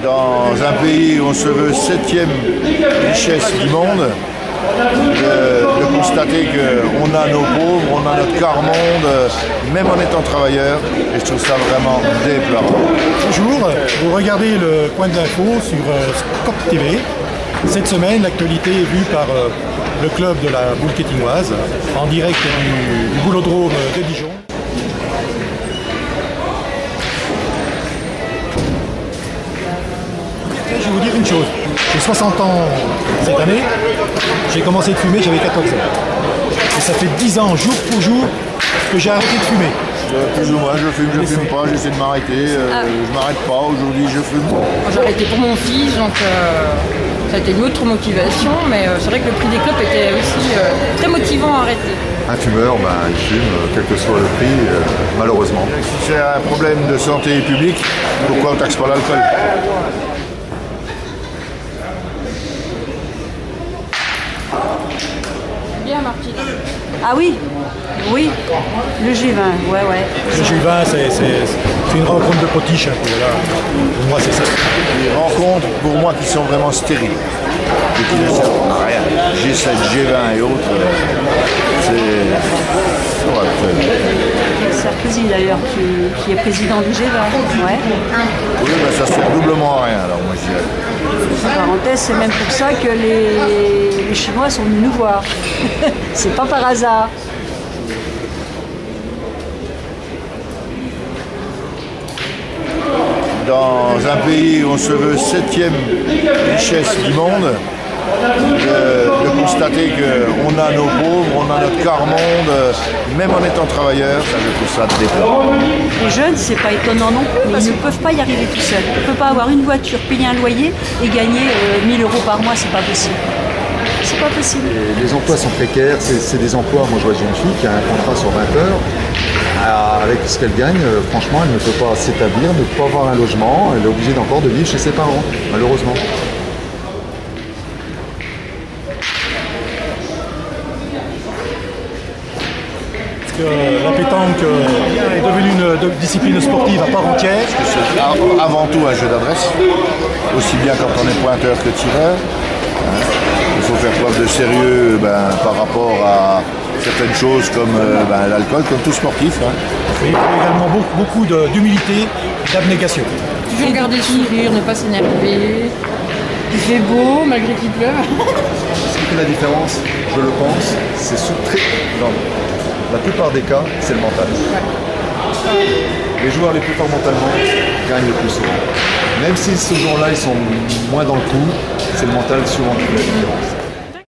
Dans un pays où on se veut 7e richesse du monde, de constater qu'on a nos pauvres, on a notre quart-monde, même en étant travailleur, et je trouve ça vraiment déplorable. Bonjour, vous regardez le Coin de l'info sur Scop TV. Cette semaine, l'actualité est vue par le club de la boule quétinoise, en direct du boulodrome de Dijon. Je vais vous dire une chose, j'ai 60 ans cette année, j'ai commencé de fumer, j'avais 14 ans. Et ça fait 10 ans, jour pour jour, que j'ai arrêté de fumer. Plus ou moins, je fume pas, j'essaie de m'arrêter, je m'arrête pas, aujourd'hui je fume. J'ai arrêté pour mon fils, donc ça a été une autre motivation, mais c'est vrai que le prix des clopes était aussi très motivant à arrêter. Un fumeur, il fume, quel que soit le prix, malheureusement. Si c'est un problème de santé publique, pourquoi on taxe pas l'alcool ? Bien, Martine. Ah oui, oui, le G20, ouais. Le G20, c'est une rencontre de potiches, un peu, là. Pour moi, c'est ça. Des rencontres, pour moi, qui sont vraiment stériles, et qui ne servent à rien. G7, G20 et autres, c'est... Sarkozy d'ailleurs, qui est président du G20, ouais. Oui, ça sert doublement à rien, alors moi je dirais. En parenthèse, c'est même pour ça que les Chinois sont venus nous voir. C'est pas par hasard. Dans un pays où on se veut 7e richesse du monde, de constater qu'on a nos pauvres, on a notre quart-monde, même en étant travailleur, ça je trouve ça déplorable. Les jeunes, c'est pas étonnant non plus, mais ils ne peuvent pas y arriver tout seuls. On ne peut pas avoir une voiture, payer un loyer et gagner 1000 € par mois, c'est pas possible. C'est pas possible. Les emplois sont précaires, c'est des emplois, moi je vois j'ai une fille qui a un contrat sur 20 heures, avec ce qu'elle gagne, franchement elle ne peut pas s'établir, ne peut pas avoir un logement, elle est obligée encore de vivre chez ses parents, malheureusement. La pétanque est devenue une discipline sportive à part entière. C'est avant tout un jeu d'adresse, aussi bien quand on est pointeur que tireur. Il faut faire preuve de sérieux par rapport à certaines choses comme l'alcool, comme tout sportif. Il faut également beaucoup d'humilité, d'abnégation. Toujours garder le sourire, ne pas s'énerver. Il fait beau malgré qu'il pleuve. Ce qui fait la différence, je le pense, c'est dans la plupart des cas, c'est le mental. Les joueurs les plus forts mentalement gagnent le plus souvent. Même si ce jour-là, ils sont moins dans le coup, c'est le mental souvent qui fait la différence.